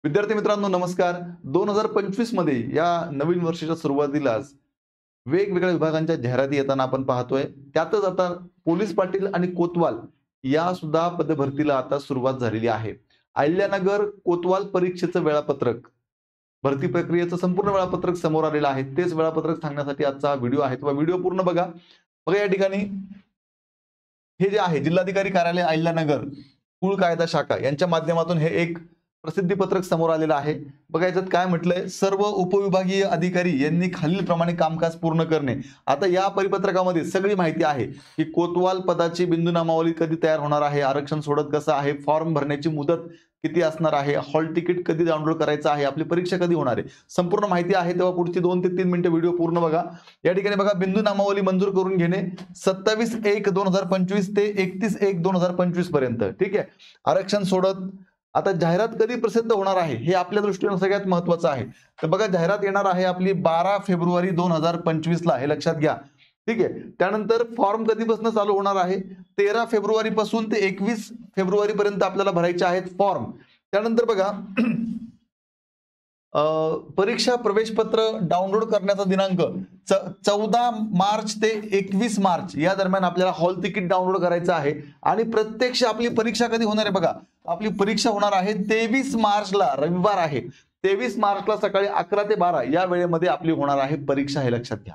विद्यार्थी मित्रांनो नमस्कार. 2025 मध्ये या नवीन वर्षाच्या सुरुवातीलाच वेगवेगळ्या विभागांच्या जाहिराती येताना आपण पाहतोय. त्यातच आता पोलीस पाटील आणि कोतवाल या सुद्धा पदभरतीला आता सुरुवात झालेली आहे. अहिल्यानगर कोतवाल परीक्षेचं वेळापत्रक, भरती प्रक्रियेचं संपूर्ण वेळापत्रक समोर आलेलं आहे. तेच वेळापत्रक सांगण्यासाठी आजचा हा व्हिडिओ आहे. तो व्हिडिओ पूर्ण बघा. बघा या ठिकाणी हे जे आहे जिल्हाधिकारी कार्यालय अहिल्यानगर कुळ कायदा शाखा यांच्या माध्यमातून हे एक प्रसिद्धी पत्रक समोर आलेलं आहे. बघा याच्यात काय म्हटलंय, सर्व उपविभागीय अधिकारी यांनी खालीलप्रमाणे कामकाज पूर्ण करणे. आता या परिपत्रकामध्ये सगळी माहिती आहे की कोतवाल पदाची बिंदू नामावली कधी तयार होणार आहे, आरक्षण सोडत कसं आहे, फॉर्म भरण्याची मुदत किती असणार आहे, हॉल तिकीट कधी डाउनलोड करायचं आहे, आपली परीक्षा कधी होणार आहे, संपूर्ण माहिती आहे. तेव्हा पुढची 2 ते 3 मिनिटं व्हिडिओ पूर्ण बघा. या ठिकाणी बघा बिंदू नामावली मंजूर करून घेणे 27/1/2025 ते 31/1/2025 पर्यंत. ठीक आहे. आरक्षण सोडत. आता जाहिरात कधी प्रसिद्ध होणार आहे हे आपल्या दृष्टीने सगळ्यात महत्वाचं आहे. तर बघा जाहिरात येणार आहे आपली 12 फेब्रुवारी 2025 ला, हे लक्षात घ्या. ठीक आहे. त्यानंतर फॉर्म कधीपासून चालू होणार आहे, 13 फेब्रुवारी पासून ते 21 फेब्रुवारी पर्यंत आपल्याला भरायचे आहेत फॉर्म. त्यानंतर बघा परीक्षा प्रवेश पत्र डाउनलोड करण्याचा दिनांक 14 मार्च ते 21 मार्च या दरम्यान आपल्याला हॉल तिकीट डाउनलोड करायचं आहे. आणि प्रत्यक्ष आपली परीक्षा कधी होणार आहे बघा, आपली परीक्षा होणार आहे 23 मार्चला, रविवार आहे. 23 मार्चला सकाळी 11 ते 12 या वेळेमध्ये आपली होणार आहे परीक्षा, हे लक्षात घ्या.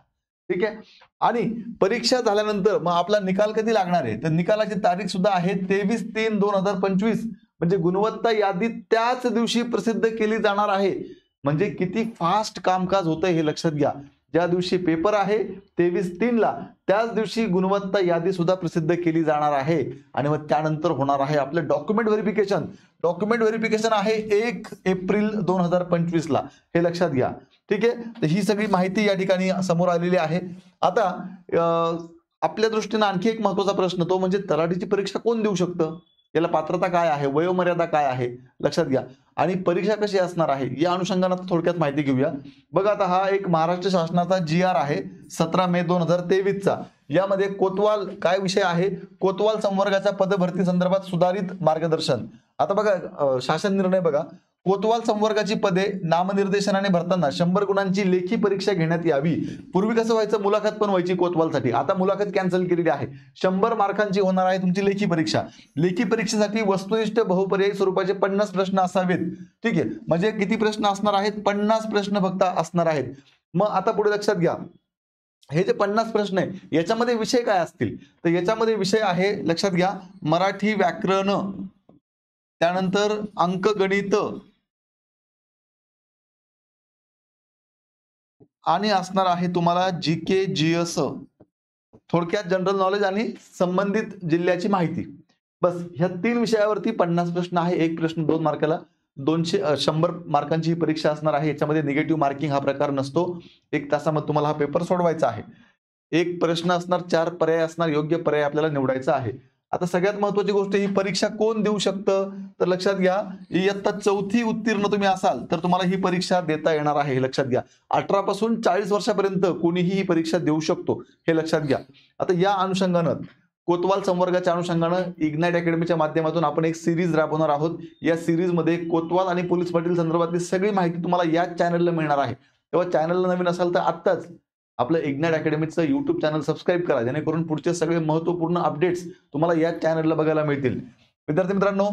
ठीक आहे. आणि परीक्षा झाल्यानंतर मग आपला निकाल कधी लागणार आहे, तर निकालाची तारीख सुद्धा आहे 23/3/2025. म्हणजे गुणवत्ता यादी त्याच दिवशी प्रसिद्ध केली जाणार आहे. म्हणजे किती फास्ट कामकाज होतंय हे लक्षात घ्या. ज्या दिवशी पेपर आहे 23/3 त्याच दिवशी गुणवत्ता यादी सुद्धा प्रसिद्ध केली जाणार आहे. आणि मग त्यानंतर होणार आहे आपलं डॉक्युमेंट व्हेरिफिकेशन. डॉक्युमेंट व्हेरिफिकेशन आहे 1 एप्रिल 2025 ला, हे लक्षात घ्या. ठीक आहे. तर ही सगळी माहिती या ठिकाणी समोर आलेली आहे. आता आपल्या दृष्टीने आणखी एक महत्वाचा प्रश्न, तो म्हणजे तलाठीची परीक्षा कोण देऊ शकतं, याला पात्रता काय आहे, वयोमर्यादा काय आहे, लक्षात घ्या. आणि परीक्षा कशी असणार आहे या अनुषंगाने थोडक्यात माहिती घेऊया. बघा आता हा एक महाराष्ट्र शासनाचा GR आहे 17 मे 2023 चा. यामध्ये कोतवाल काय विषय आहे, कोतवाल संवर्गाच्या पदभरती संदर्भात सुधारित मार्गदर्शन. आता बघा शासन निर्णय बघा, कोतवाल संवर्गाची पदे नामनिर्देशनाने भरताना 100 गुणांची लेखी परीक्षा घेण्यात यावी. पूर्वी कसं व्हायचं, मुलाखत पण व्हायची कोतवालसाठी, आता मुलाखत कॅन्सल केलेली आहे. 100 मार्कांची होणार आहे तुमची लेखी परीक्षा. लेखी परीक्षेसाठी वस्तुनिष्ठ बहुपर्यायी स्वरूपाचे 50 प्रश्न असावेत. ठीक आहे. म्हणजे किती प्रश्न असणार आहेत, 50 प्रश्न फक्त असणार आहेत. मग आता पुढे लक्षात घ्या, हे जे 50 प्रश्न आहे याच्यामध्ये विषय काय असतील, तर याच्यामध्ये विषय आहे लक्षात घ्या, मराठी व्याकरण, त्यानंतर अंकगणित आणि असणार आहे तुम्हाला GK GS, थोडक्यात जनरल नॉलेज आणि संबंधित जिल्ह्याची माहिती. बस ह्या 3 विषयावरती 50 प्रश्न आहे. एक प्रश्न 2 मार्काला, 100 मार्कांची ही परीक्षा असणार आहे. याच्यामध्ये निगेटिव्ह मार्किंग हा प्रकार नसतो. 1 तासामध्ये तुम्हाला हा पेपर सोडवायचा आहे. एक प्रश्न असणार, 4 पर्याय असणार, योग्य पर्याय आपल्याला निवडायचा आहे. आता सगळ्यात महत्वाची गोष्ट, ही परीक्षा कोण देऊ शकतं, तर लक्षात घ्या इयत्ता 4थी उत्तीर्ण तुम्ही असाल तर तुम्हाला ही परीक्षा देता येणार आहे, हे लक्षात घ्या. 18 पासून 40 वर्षापर्यंत कोणीही ही परीक्षा देऊ शकतो, हे लक्षात घ्या. आता या अनुषंगानं कोतवाल संवर्गाच्या अनुषंगानं इग्नाइट अकॅडमीच्या माध्यमातून आपण एक सिरीज राबवणार आहोत. या सिरीज मध्ये कोतवाल आणि पोलीस पाटील संदर्भातली सगळी माहिती तुम्हाला या चॅनलला मिळणार आहे. तेव्हा चॅनलला नवीन असाल तर आत्ताच आपलं इग्नाइट अकॅडमीचं YouTube चॅनल सबस्क्राईब करा, जेणेकरून पुढचे सगळे महत्त्वपूर्ण अपडेट्स तुम्हाला या चॅनलला बघायला मिळतील. विद्यार्थी मित्रांनो,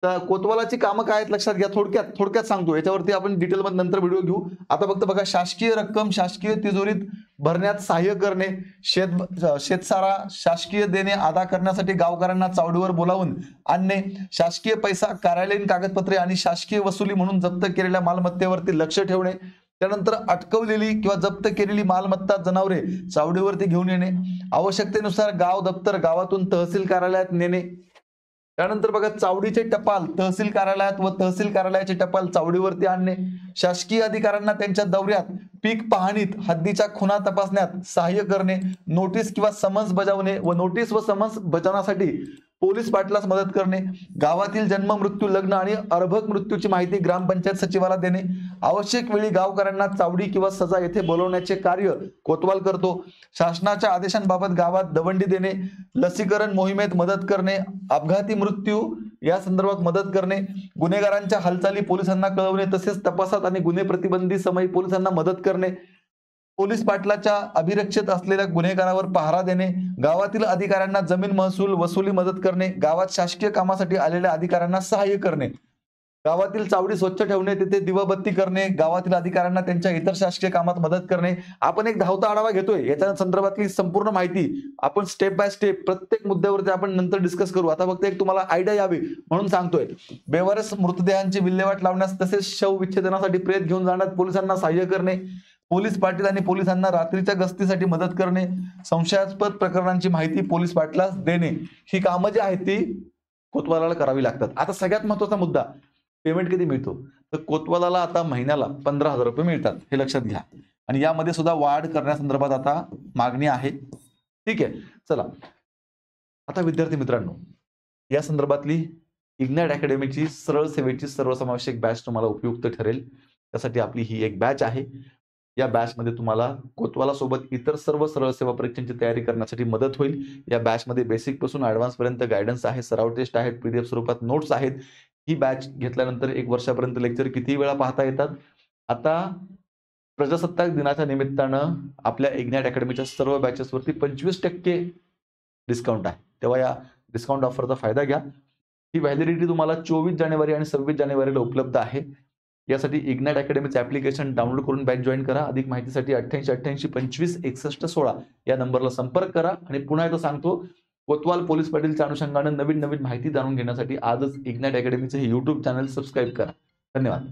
तर कोतवालाची कामं काय आहेत लक्षात घ्या. थोडक्यात सांगतो, याच्यावरती आपण डिटेलमध्ये नंतर व्हिडिओ घेऊ. आता फक्त बघा, शासकीय रक्कम शासकीय तिजोरीत भरण्यात सहाय्य करणे, शेतसारा शासकीय देणे अदा करण्यासाठी गावकऱ्यांना चावडीवर बोलावून आणणे, शासकीय पैसा कार्यालयीन कागदपत्रे आणि शासकीय वसुली म्हणून जप्त केलेल्या मालमत्तेवरती लक्ष ठेवणे, त्यानंतर अटकवलेली किंवा जप्त केलेली मालमत्ता जनावरे चावडीवरती घेऊन येणे, आवश्यकतेनुसार गाव दप्तर गावातून तहसील कार्यालयात नेणे. त्यानंतर बघा, चावडीचे टपाल तहसील कार्यालयात व तहसील कार्यालयाचे टपाल चावडीवरती आणणे, शासकीय अधिकाऱ्यांना त्यांच्या दौऱ्यात, पीक पाहणीत, हद्दीच्या खुणा तपासण्यात सहाय्य करणे, नोटीस किंवा समन्स बजावणे व नोटीस व समन्स बजावण्यासाठी पोलीस पाटलास मदत करणे, गावातील जन्म, मृत्यू, लग्न आणि अर्भक मृत्यूची माहिती ग्रामपंचायत सचिवाला देणे, आवश्यक वेळी गावकऱ्यांना चावडी किंवा सजा येथे बोलवण्याचे कार्य कोतवाल करतो, शासनाच्या आदेशांबाबत गावात दवंडी देणे, लसीकरण मोहिमेत मदत करणे, अपघाती मृत्यू या संदर्भात मदत करणे, गुन्हेगारांच्या हालचाली पोलिसांना कळवणे, तसेच तपासात आणि गुन्हे प्रतिबंधी समयी पोलिसांना मदत करणे, पोलीस पाटलाच्या अभिरक्षेत असलेल्या गुन्हेगारावर पहारा देणे, गावातील अधिकाऱ्यांना जमीन महसूल वसुली मदत करणे, गावात शासकीय कामासाठी आलेल्या अधिकाऱ्यांना सहाय्य करणे, गावातील चावडी स्वच्छ ठेवणे, तिथे दिवाबत्ती करणे, गावातील अधिकाऱ्यांना त्यांच्या इतर शासकीय कामात मदत करणे. आपण एक धावता आढावा घेतोय, याच्या संदर्भातली संपूर्ण माहिती आपण स्टेप बाय स्टेप प्रत्येक मुद्द्यावरती आपण नंतर डिस्कस करू. आता फक्त एक तुम्हाला आयडिया यावी म्हणून सांगतोय. बेवारस मृतदेहांची विल्हेवाट लावण्यास तसेच शव विच्छेदनासाठी प्रेत घेऊन जाण्यात पोलिसांना सहाय्य करणे, पोलीस पाटील आणि पोलिसांना रात्रीच्या गस्तीसाठी मदत करणे, संशयास्पद प्रकरणांची माहिती पोलीस पाटलास देणे, ही कामं जी आहेत ती कोतवालाला करावी लागतात. आता सगळ्यात महत्वाचा मुद्दा, पेमेंट किती मिळतो? तर कोतवालाला आता महिन्याला 15,000 रुपये मिळतात, हे लक्षात घ्या. आणि यामध्ये सुद्धा वाढ करण्यासंदर्भात आता मागणी आहे. ठीक आहे, चला आता विद्यार्थी मित्रांनो, या संदर्भातली इग्नाइट अकॅडमीची सरळ सेवेची सर्वसमावेशक बॅच तुम्हाला उपयुक्त ठरेल. त्यासाठी आपली ही एक बॅच आहे. या बॅच मध्ये तुम्हाला कोतवाला सोबत इतर सर्व सरळ सेवा परीक्षांची तयारी करण्यासाठी मदत होईल. या बॅच मध्ये बेसिक पासून ऍडव्हान्स पर्यंत गायडन्स आहे, सराव टेस्ट आहेत, पीडीएफ स्वरूपात नोट्स आहेत. ही बॅच घेतल्यानंतर 1 वर्षापर्यंत लेक्चर किती वेळा पाहता येतात. आता प्रजासत्ताक दिनाच्या निमित्तानं आपल्या इग्नाइट अकॅडमीच्या सर्व बॅचेसवरती 25% डिस्काउंट आहे, तेव्हा या डिस्काउंट ऑफरचा फायदा घ्या. ही व्हॅलिडिटी तुम्हाला 24 जानेवारी आणि 26 जानेवारीला उपलब्ध आहे. यासाठी इग्नाइट अकॅडमीचं ऍप्लिकेशन डाउनलोड करून बॅच जॉईन करा. अधिक माहितीसाठी 8888 25 61 16 या नंबरला संपर्क करा. आणि पुन्हा एकदा सांगतो, कोतवाल पोलीस पाटीलच्या अनुषंगाने नवीन माहिती जाणून घेण्यासाठी आजच इग्नाइट अकॅडमीचे हे YouTube चॅनल सबस्क्राईब करा. धन्यवाद.